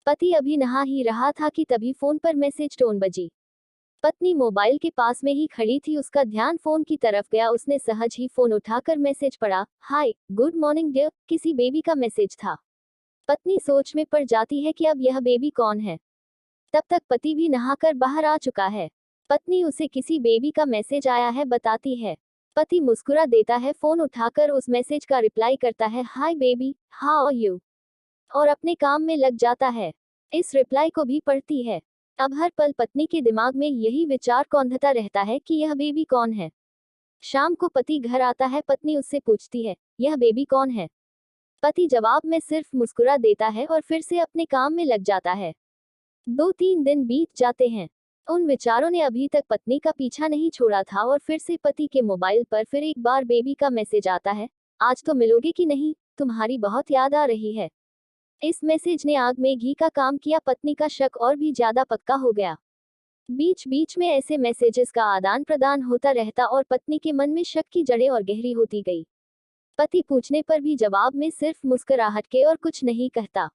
पति अभी नहा ही रहा था कि तभी फोन पर मैसेज टोन बजी। पत्नी मोबाइल के पास में ही खड़ी थी, उसका ध्यान फोन की तरफ गया। उसने सहज ही फोन उठाकर मैसेज पढ़ा। हाय, गुड मॉर्निंग डियर, किसी बेबी का मैसेज था। पत्नी सोच में पड़ जाती है कि अब यह बेबी कौन है। तब तक पति भी नहाकर बाहर आ चुका है। पत्नी उसे किसी बेबी का मैसेज आया है बताती है। पति मुस्कुरा देता है, फोन उठाकर उस मैसेज का रिप्लाई करता है, hi baby, how are you, और अपने काम में लग जाता है। इस रिप्लाई को भी पढ़ती है। अब हर पल पत्नी के दिमाग में यही विचार कौंधता रहता है कि यह बेबी कौन है। शाम को पति घर आता है। पत्नी उससे पूछती है, यह बेबी कौन है। पति जवाब में सिर्फ मुस्कुरा देता है और फिर से अपने काम में लग जाता है। 2-3 दिन बीत जाते हैं। उन विचारों ने अभी तक पत्नी का पीछा नहीं छोड़ा था और फिर से पति के मोबाइल पर फिर एक बार बेबी का मैसेज आता है। आज तो मिलोगे कि नहीं, तुम्हारी बहुत याद आ रही है। इस मैसेज ने आग में घी का काम किया। पत्नी का शक और भी ज्यादा पक्का हो गया। बीच बीच में ऐसे मैसेजेस का आदान प्रदान होता रहता और पत्नी के मन में शक की जड़ें और गहरी होती गई। पति पूछने पर भी जवाब में सिर्फ मुस्कुराहट के और कुछ नहीं कहता।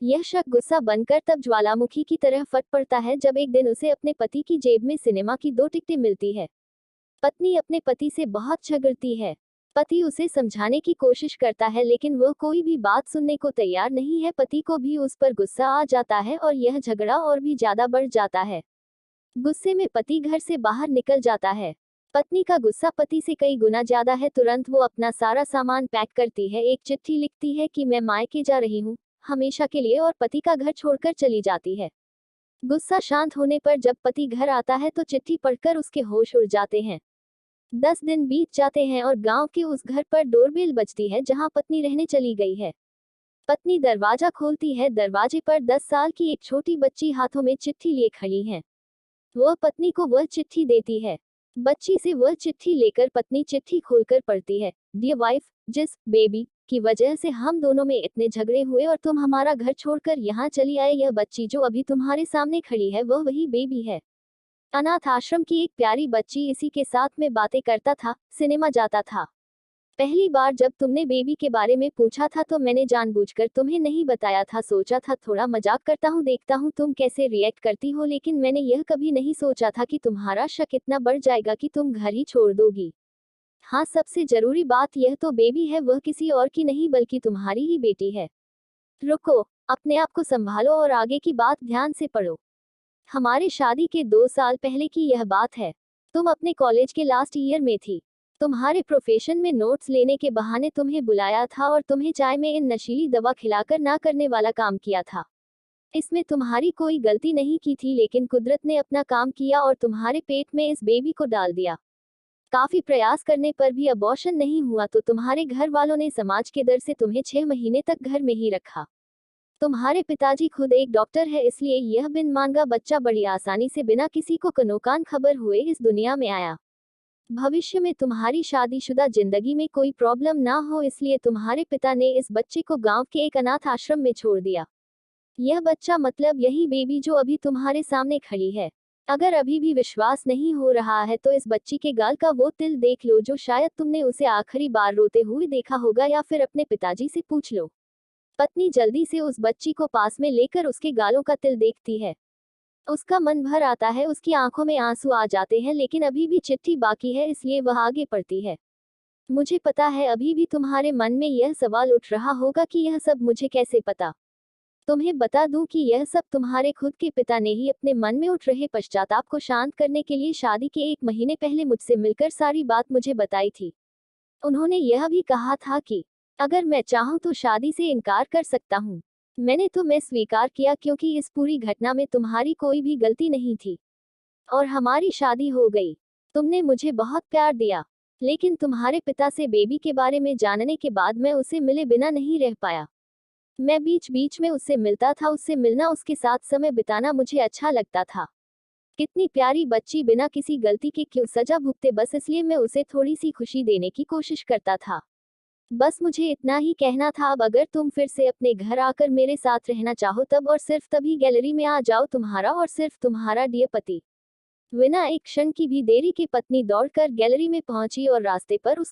यह शक गुस्सा बनकर तब ज्वालामुखी की तरह फट पड़ता है जब एक दिन उसे अपने पति की जेब में सिनेमा की 2 टिकटें मिलती है। पत्नी अपने पति से बहुत झगड़ती है। पति उसे समझाने की कोशिश करता है लेकिन वह कोई भी बात सुनने को तैयार नहीं है। पति को भी उस पर गुस्सा आ जाता है और यह झगड़ा और भी ज्यादा बढ़ जाता है। गुस्से में पति घर से बाहर निकल जाता है। पत्नी का गुस्सा पति से कई गुना ज्यादा है। तुरंत वो अपना सारा सामान पैक करती है, एक चिट्ठी लिखती है कि मैं मायके जा रही हूँ हमेशा के लिए, और पति का घर छोड़कर चली जाती है। गुस्सा शांत होने पर जब पति घर आता है तो चिट्ठी पढ़कर उसके होश उड़ जाते हैं। 10 दिन बीत जाते हैं और गांव के उस घर पर डोरबेल बजती है जहां पत्नी रहने चली गई है। पत्नी दरवाजा खोलती है। दरवाजे पर 10 साल की एक छोटी बच्ची हाथों में चिट्ठी लिए खड़ी है। वह पत्नी को वह चिट्ठी देती है। बच्ची से वह चिट्ठी लेकर पत्नी चिट्ठी खोलकर पढ़ती है। डियर वाइफ, जिस बेबी की वजह से हम दोनों में इतने झगड़े हुए और तुम हमारा घर छोड़कर यहाँ चली आए, यह बच्ची जो अभी तुम्हारे सामने खड़ी है वह वही बेबी है। अनाथ आश्रम की एक प्यारी बच्ची इसी के साथ में बातें करता था, सिनेमा जाता था। पहली बार जब तुमने बेबी के बारे में पूछा था तो मैंने जानबूझकर तुम्हें नहीं बताया था। सोचा था थोड़ा मजाक करता हूँ, देखता हूँ तुम कैसे रिएक्ट करती हो, लेकिन मैंने यह कभी नहीं सोचा था कि तुम्हारा शक इतना बढ़ जाएगा कि तुम घर ही छोड़ दोगी। हाँ, सबसे जरूरी बात यह तो बेबी है वह किसी और की नहीं बल्कि तुम्हारी ही बेटी है। रुको, अपने आप को संभालो और आगे की बात ध्यान से पढ़ो। हमारे शादी के 2 साल पहले की यह बात है। तुम अपने कॉलेज के लास्ट ईयर में थी। तुम्हारे प्रोफेशन में नोट्स लेने के बहाने तुम्हें बुलाया था और तुम्हें चाय में इन नशीली दवा खिलाकर ना करने वाला काम किया था। इसमें तुम्हारी कोई गलती नहीं की थी, लेकिन कुदरत ने अपना काम किया और तुम्हारे पेट में इस बेबी को डाल दिया। काफी प्रयास करने पर भी अबॉर्शन नहीं हुआ तो तुम्हारे घर वालों ने समाज के डर से तुम्हें 6 महीने तक घर में ही रखा। तुम्हारे पिताजी खुद एक डॉक्टर है, इसलिए यह बिन मांगा बच्चा बड़ी आसानी से बिना किसी को कनोकान खबर हुए इस दुनिया में आया। भविष्य में तुम्हारी शादीशुदा जिंदगी में कोई प्रॉब्लम ना हो, इसलिए तुम्हारे पिता ने इस बच्चे को गांव के एक अनाथ आश्रम में छोड़ दिया। यह बच्चा मतलब यही बेबी जो अभी तुम्हारे सामने खड़ी है। अगर अभी भी विश्वास नहीं हो रहा है तो इस बच्ची के गाल का वो तिल देख लो जो शायद तुमने उसे आखिरी बार रोते हुए देखा होगा, या फिर अपने पिताजी से पूछ लो। पत्नी जल्दी से उस बच्ची को पास में लेकर उसके गालों का तिल देखती है। उसका मन भर आता है, उसकी आंखों में आंसू आ जाते हैं, लेकिन अभी भी चिट्ठी बाकी है इसलिए वह आगे पढ़ती है। मुझे पता है अभी भी तुम्हारे मन में यह सवाल उठ रहा होगा कि यह सब मुझे कैसे पता। तुम्हें बता दूं कि यह सब तुम्हारे खुद के पिता ने ही अपने मन में उठ रहे पश्चाताप को शांत करने के लिए शादी के 1 महीने पहले मुझसे मिलकर सारी बात मुझे बताई थी। उन्होंने यह भी कहा था कि अगर मैं चाहूं तो शादी से इनकार कर सकता हूं। मैंने तो मैं स्वीकार किया क्योंकि इस पूरी घटना में तुम्हारी कोई भी गलती नहीं थी और हमारी शादी हो गई। तुमने मुझे बहुत प्यार दिया, लेकिन तुम्हारे पिता से बेबी के बारे में जानने के बाद मैं उसे मिले बिना नहीं रह पाया। मैं बीच बीच में उससे मिलता था, उससे मिलना, उसके साथ समय बिताना मुझे अच्छा लगता था। कितनी प्यारी बच्ची बिना किसी गलती के क्यों सजा भुगते, बस इसलिए मैं उसे थोड़ी सी खुशी देने की कोशिश करता था। बस मुझे इतना ही कहना था। अब अगर तुम फिर से अपने घर आकर मेरे साथ रहना चाहो तब और सिर्फ तभी गैलरी में आ जाओ, तुम्हारा और सिर्फ तुम्हारा डियर पति। बिना एक क्षण की भी देरी के पत्नी दौड़कर गैलरी में पहुंची और रास्ते पर उस